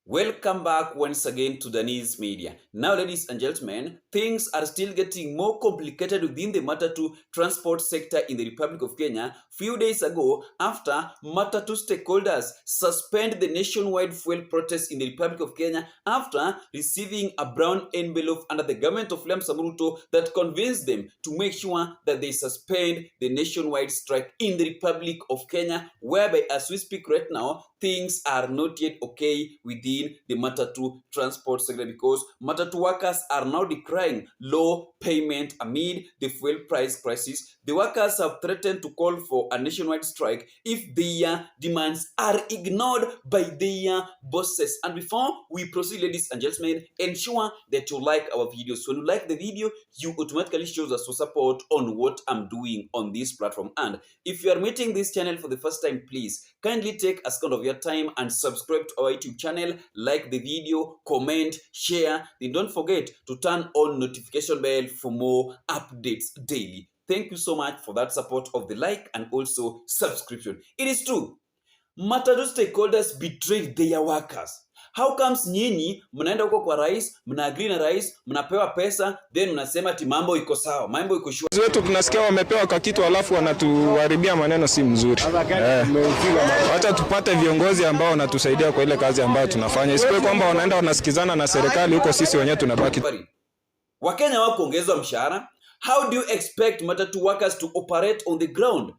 Welcome back once again to Danese Media. Now, ladies and gentlemen, things are still getting more complicated within the Matatu transport sector in the Republic of Kenya. Few days ago, after Matatu stakeholders suspend the nationwide fuel protest in the Republic of Kenya after receiving a brown envelope under the government of William Samoei Ruto that convinced them to make sure that they suspend the nationwide strike in the Republic of Kenya, whereby as we speak right now, things are not yet okay within the Matatu transport sector because Matatu workers are now decrying low payment amid the fuel price crisis. The workers have threatened to call for a nationwide strike if their demands are ignored by their bosses. And before we proceed, ladies and gentlemen, ensure that you like our videos. When you like the video, you automatically show us your support on what I'm doing on this platform. And if you are meeting this channel for the first time, please kindly take a second of your time and subscribe to our YouTube channel, like the video, comment, share. Then don't forget to turn on notification bell for more updates daily. Thank you so much for that support of the like and also subscription. It is true, Matatu stakeholders betrayed their workers. How comes nyinyi mnaenda huko kwa rais, mnaagree na rais, mnapewa pesa, then mnasema ati mambo iko sawa, mambo iko shwari. Wetu tunasikia wamepewa kwa kitu alafu wanatuharibia maneno si mzuri. Wacha tupate viongozi ambao wanatusaidia kwa ile kazi ambayo tunafanya. Isiwe kwamba wanaenda wanasikizana na serikali huko sisi wenyewe tunabaki. Wakenya wako kuongezwa mshahara. How do you expect Matatu workers to operate on the ground?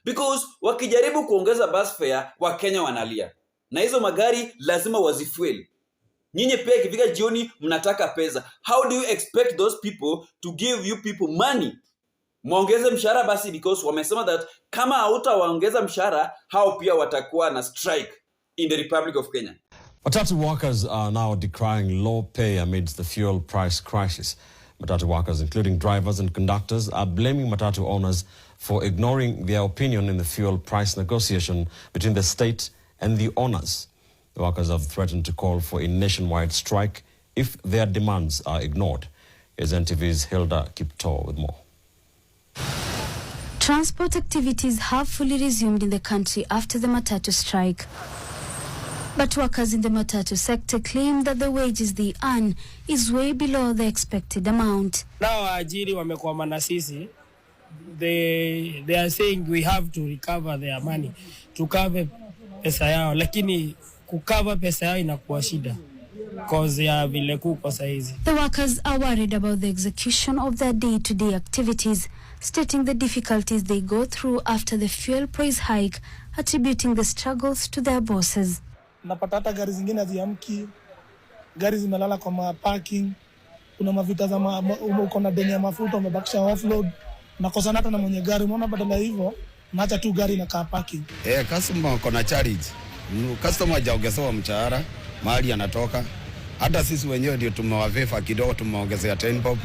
Because wakijaribu kuongeza bus fare, Wakenya wanalia. Na hizo magari lazima wazifuel. Nyinyi pia ikifika jioni mnataka pesa. How do you expect those people to give you people money? Muongeze mshahara basi, because wamesema that kama hautawaongeza mshahara, hao pia watakuwa na strike in the Republic of Kenya. Matatu workers are now decrying low pay amidst the fuel price crisis. Matatu workers, including drivers and conductors, are blaming Matatu owners for ignoring their opinion in the fuel price negotiation between the state and the owners. The workers have threatened to call for a nationwide strike if their demands are ignored. Here's NTV's Hilda Kipto with more. Transport activities have fully resumed in the country after the Matatu strike. But workers in the Matatu sector claim that the wages they earn is way below the expected amount. Now waajiri wamekwama na sisi. They are saying we have to recover their money to cover pesa yao, lakini kukava pesa yao inakuwa shida cause ya vile kuko saizi. The workers are worried about the execution of their day-to-day activities, stating the difficulties they go through after the fuel price hike, attributing the struggles to their bosses. Napata hata gari zingine haziamki, gari zimelala kwa parking, kuna mavita za uko na deni ya mafuta umebakisha offload, nakosana hata na mwenye gari, unaona badala hivyo naacha tu gari inakaa parking. Customer kuna charge. Customer hajaongezewa mshahara, mahali anatoka. Hata sisi wenyewe ndio tumewavefa kidogo, tumeongezea 10 bob.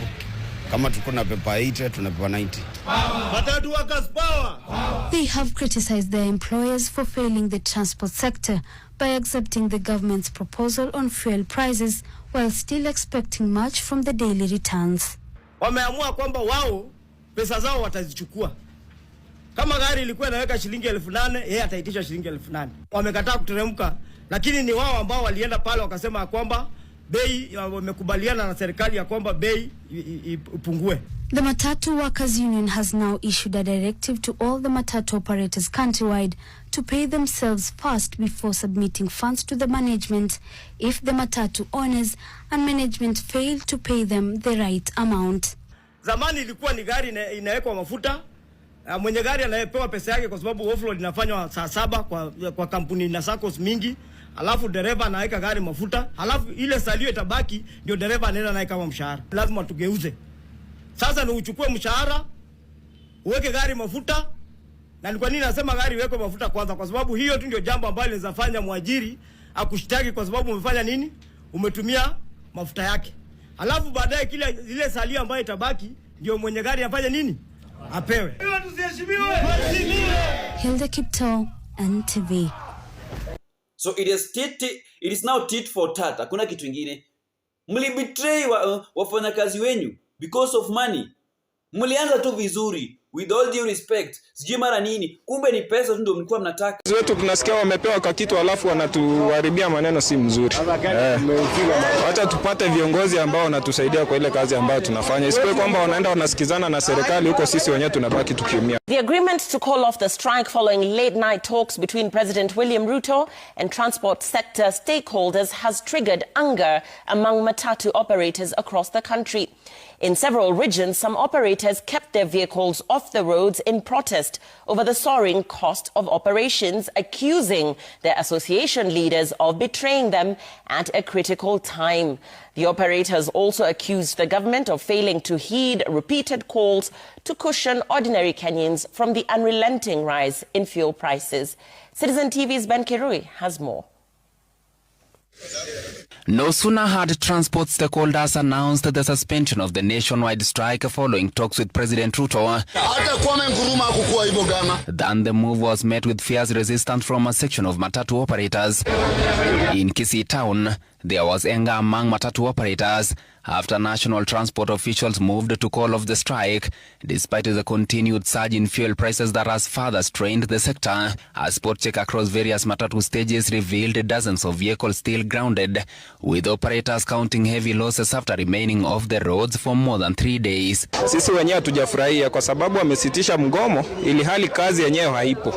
Kama tukuna pepa 80 tunapewa 90. Matatu workers power. They have criticized their employers for failing the transport sector by accepting the government's proposal on fuel prices while still expecting much from the daily returns. Wameamua kwamba wao pesa zao watazichukua. Kama gari ilikuwa inaweka shilingi 8,000, yeye ataitisha shilingi 8,000. Wamekataa kuteremka, lakini ni wao ambao walienda pale wakasema kwamba bei, wamekubaliana na serikali ya kwamba bei ipungue. The Matatu Workers Union has now issued a directive to all the Matatu operators countrywide to pay themselves first before submitting funds to the management if the Matatu owners and management fail to pay them the right amount. Zamani ilikuwa ni gari inawekwa mafuta, mwenye gari anayepewa pesa yake kwa sababu offload inafanywa saa 7 kwa kampuni na SACCOS mingi, alafu dereva anaweka gari mafuta, alafu ile salio itabaki ndio dereva anaenda naye kama mshahara. Lazima tugeuze. Sasa ni uchukue mshahara, uweke gari mafuta. Na ni kwa nini nasema gari iwekwe mafuta kwanza? Kwa sababu hiyo tu ndio jambo ambalo linawezafanya mwajiri akushtaki kwa sababu umefanya nini? Umetumia mafuta yake. Alafu baadaye ile salio ambayo itabaki ndio mwenye gari afanye nini? Apewe. Hilda Kipto, NTV. So it is now tit for tat. Hakuna kitu kingine. Mlibetray wafanyakazi wenyu because of money. Mlianza tu vizuri. with all due respect, sijui mara nini, kumbe ni pesa tu ndio mlikuwa mnataka. Wetu tunasikia wamepewa kwa kitu alafu wanatuharibia maneno si mzuri. Wacha tupate viongozi ambao wanatusaidia kwa ile kazi ambayo tunafanya. Isiwe kwamba wanaenda wanasikizana na serikali huko sisi wenyewe tunabaki tukiumia. The agreement to call off the strike following late night talks between President William Ruto and transport sector stakeholders has triggered anger among matatu operators across the country. In several regions, some operators kept their vehicles off the roads in protest over the soaring cost of operations, accusing their association leaders of betraying them at a critical time. The operators also accused the government of failing to heed repeated calls to cushion ordinary Kenyans from the unrelenting rise in fuel prices. Citizen TV's Ben Kirui has more. No sooner had transport stakeholders announced the suspension of the nationwide strike following talks with President Ruto than the move was met with fierce resistance from a section of matatu operators. In Kisii town, there was anger among matatu operators after national transport officials moved to call off the strike, despite the continued surge in fuel prices that has further strained the sector. A spot check across various matatu stages revealed dozens of vehicles still grounded, with operators counting heavy losses after remaining off the roads for more than 3 days. Sisi wenyewe hatujafurahia kwa sababu wamesitisha mgomo ili hali kazi yenyewe haipo.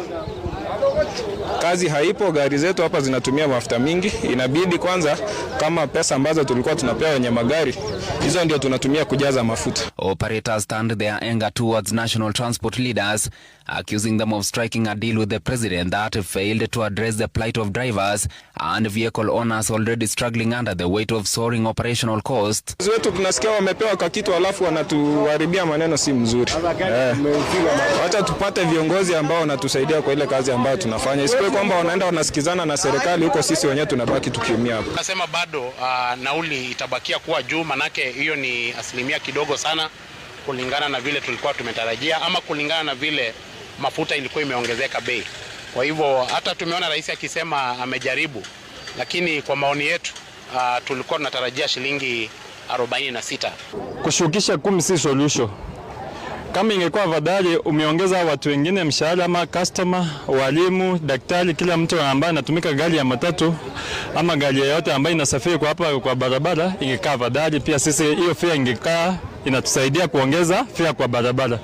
Kazi haipo, gari zetu hapa zinatumia mafuta mingi. Inabidi kwanza kama pesa ambazo tulikuwa tunapewa wenye magari, hizo ndio tunatumia kujaza mafuta. Operators turned their anger towards national transport leaders, accusing them of striking a deal with the president that failed to address the plight of drivers and vehicle owners already struggling under the weight of soaring operational costs. Wetu tunasikia wamepewa kwa kitu alafu wanatuharibia maneno si mzuri. Wacha tupate viongozi ambao wanatusaidia kwa ile kazi ambayo tunafanya. Isiwe kwamba wanaenda wanasikizana na serikali huko sisi wenyewe tunabaki tukiumia hapo. Nasema bado nauli itabakia kuwa juu, manake hiyo ni asilimia kidogo sana kulingana na vile tulikuwa tumetarajia ama kulingana na vile mafuta ilikuwa imeongezeka bei. Kwa hivyo hata tumeona rais akisema amejaribu, lakini kwa maoni yetu tulikuwa tunatarajia shilingi 46. Kushukisha 10 si solution. Kama ingekuwa afadhali umeongeza watu wengine mshahara ama customer, walimu, daktari, kila mtu ambaye anatumika gari ya matatu ama gari yoyote ambayo inasafiri kwa hapa kwa barabara ingekaa afadhali. Pia sisi hiyo fare ingekaa inatusaidia kuongeza fare kwa barabara.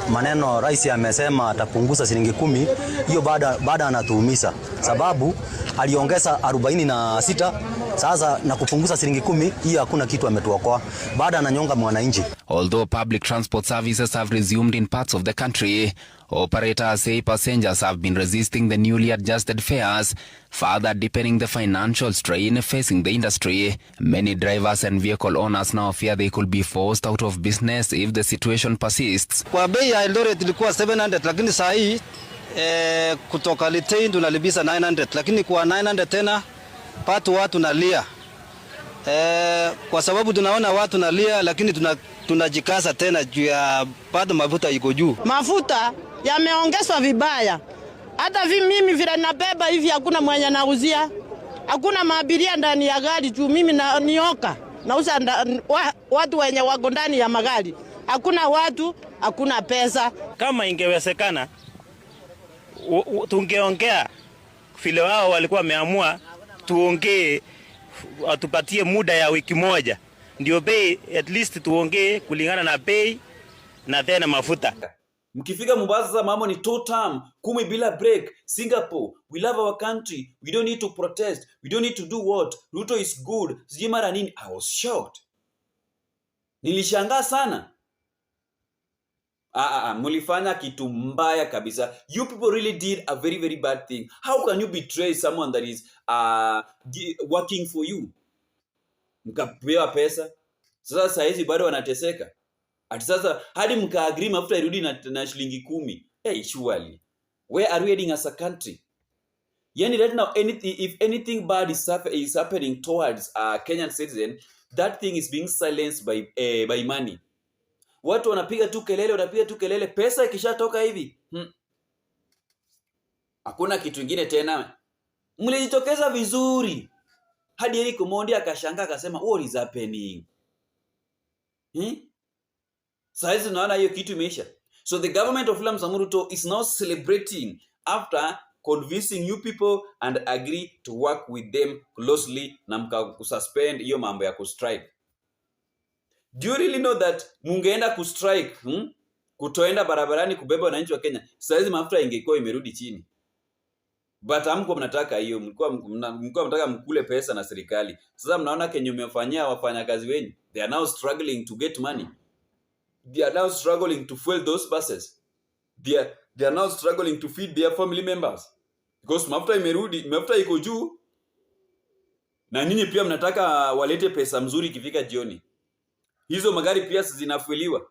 Maneno rais amesema atapunguza shilingi 10, hiyo baada anatuumiza sababu aliongeza 46 sasa na kupunguza shilingi 10, hiyo hakuna kitu ametuokoa. Baada ananyonga mwananchi. Although public transport services have resumed in parts of the country, operators say passengers have been resisting the newly adjusted fares, further deepening the financial strain facing the industry. Many drivers and vehicle owners now fear they could be forced out of business if the situation persists. Kwa bei ya Eldoret ilikuwa 700, lakini saa hii kutoka Litein tunalibisa 900, lakini kwa 900 tena watu nalia. Kwa sababu tunaona watu nalia, lakini tunajikaza tena juu ya bado mafuta iko juu. Mafuta yameongezwa vibaya. Hata mimi vile nabeba hivi hakuna mwenye nauzia. Hakuna maabiria ndani ya gari juu mimi nioka. Nauza watu wenye wako ndani ya magari. Hakuna watu, hakuna pesa. Kama ingewezekana tungeongea vile wao walikuwa wameamua, tuongee atupatie muda ya wiki moja ndio bei at least tuongee kulingana na bei na tena mafuta. Mkifika Mombasa sasa mambo ni 2 term 10 bila break. Singapore, we love our country, we don't need to protest, we don't need to do what, Ruto is good, sijui mara nini. I was shocked, nilishangaa sana. Mulifanya kitu mbaya kabisa. You people really did a very very bad thing. How can you betray someone that is working for you? Mkapewa pesa, sasa saizi bado wanateseka. Ati sasa hadi mka-agree mafuta irudi na shilingi 10. Hey, surely where are we heading as a country? Yani right now, if anything bad is happening towards Kenyan citizen, that thing is being silenced by money. Watu wanapiga tu kelele, pesa ikishatoka hivi hakuna kitu kingine tena. Mlijitokeza vizuri hadi Eric Omondi akashangaa akasema what is happening? Sasa naona hiyo kitu imeisha. So the government of William Samoei Ruto is now celebrating after convincing you people and agree to work with them closely na mkakususpend hiyo mambo ya kustrike. Do you really know that mungeenda kustrike, kutoenda barabarani kubeba wananchi wa Kenya, saizi mafuta ingekuwa imerudi chini. But hamko mnataka hiyo, mlikuwa mnataka mkule pesa na serikali. Sasa mnaona Kenya mmefanyia wafanyakazi wenyu. They are now struggling to get money. They are now struggling to fuel those buses. They are now struggling to feed their family members. Because mafuta imerudi, mafuta iko juu. Na nyinyi pia mnataka walete pesa mzuri ikifika jioni. Hizo magari pia zinafueliwa.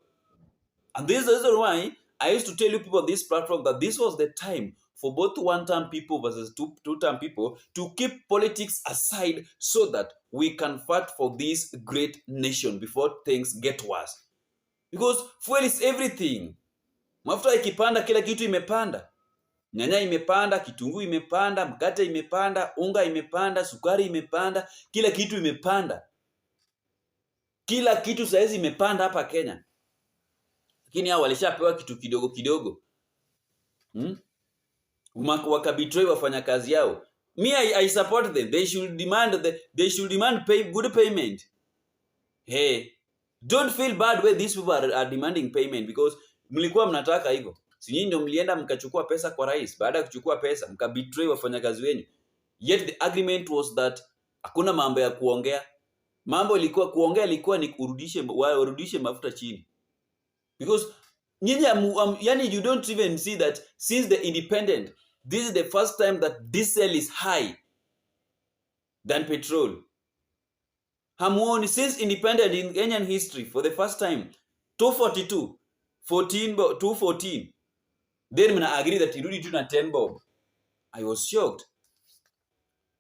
And this is the reason why I used to tell you people on this platform that this was the time for both one-term people versus two-term people to keep politics aside so that we can fight for this great nation before things get worse. Because fuel is everything. Mafuta ikipanda, kila kitu imepanda. Nyanya imepanda, kitunguu imepanda, mkate imepanda, unga imepanda, sukari imepanda, kila kitu imepanda. Kila kitu saizi imepanda hapa Kenya. Lakini hao walishapewa kitu kidogo kidogo. Wakabetray wafanya kazi yao. Me, I support them. They should demand good payment. Hey, don't feel bad when these people are demanding payment because mlikuwa mnataka hivyo. Si nyinyi ndio mlienda mkachukua pesa kwa rais. Baada ya kuchukua pesa mkabetray wafanya kazi wenu. Yet the agreement was that hakuna mambo ya kuongea. Mambo ilikuwa kuongea ilikuwa ni urudishe mafuta chini. Because nyinyi yani you don't even see that since the independent, this is the first time that diesel is high than petrol. Hamuoni since independent in Kenyan history for the first time 242 214 then mna agree that irudi tu na 10 bob. I was shocked.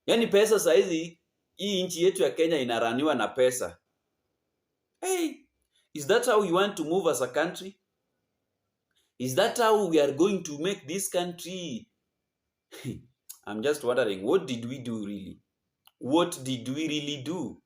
Yani pesa saizi hii nchi yetu ya Kenya inaraniwa na pesa. Hey, is that how you want to move as a country? Is that how we are going to make this country? I'm just wondering, what did we do really? What did we really do?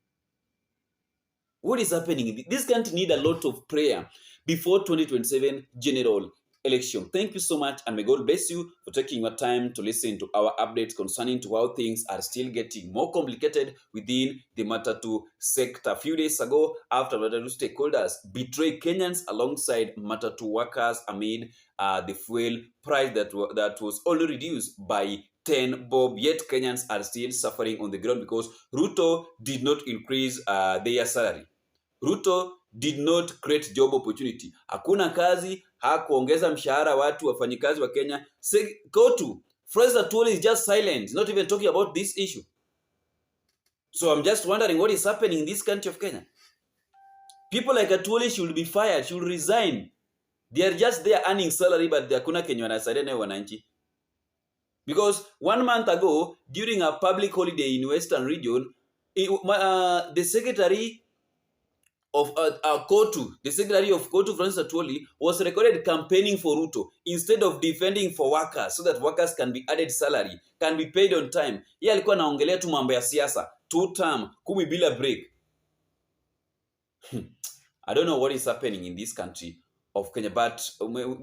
What is happening? This country need a lot of prayer before 2027 general election. Thank you so much, and may God bless you for taking your time to listen to our updates concerning to how things are still getting more complicated within the Matatu sector. A few days ago, after Matatu stakeholders betrayed Kenyans alongside Matatu workers amid the fuel price that was only reduced by 10 bob, yet Kenyans are still suffering on the ground because Ruto did not increase their salary. Ruto did not create job opportunity. Hakuna kazi, hakuongeza mshahara watu wafanyikazi wa Kenya. Kotu, Fraser Atwoli is just silent, not even talking about this issue. So I'm just wondering what is happening in this country of Kenya. People like Atwoli should be fired, should resign. They are just there earning salary, but hakuna Kenya wanasaidia nayo wananchi. Because 1 month ago, during a public holiday in Western region, the secretary of Kotu, the secretary of Kotu, Francis Atwoli, was recorded campaigning for Ruto instead of defending for workers so that workers can be added salary, can be paid on time. Yeye alikuwa anaongelea tu mambo ya siasa, 2 term, 10 bila break. I don't know what is happening in this country of Kenya, but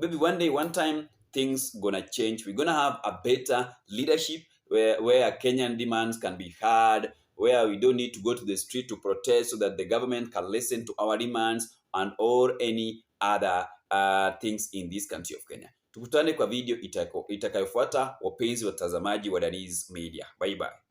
maybe one day, one time, things gonna change. We're gonna have a better leadership where Kenyan demands can be heard, where we don't need to go to the street to protest so that the government can listen to our demands and or any other things in this country of Kenya. Tukutane kwa video itakayofuata, wapenzi watazamaji wa Daniz Media. Bye bye.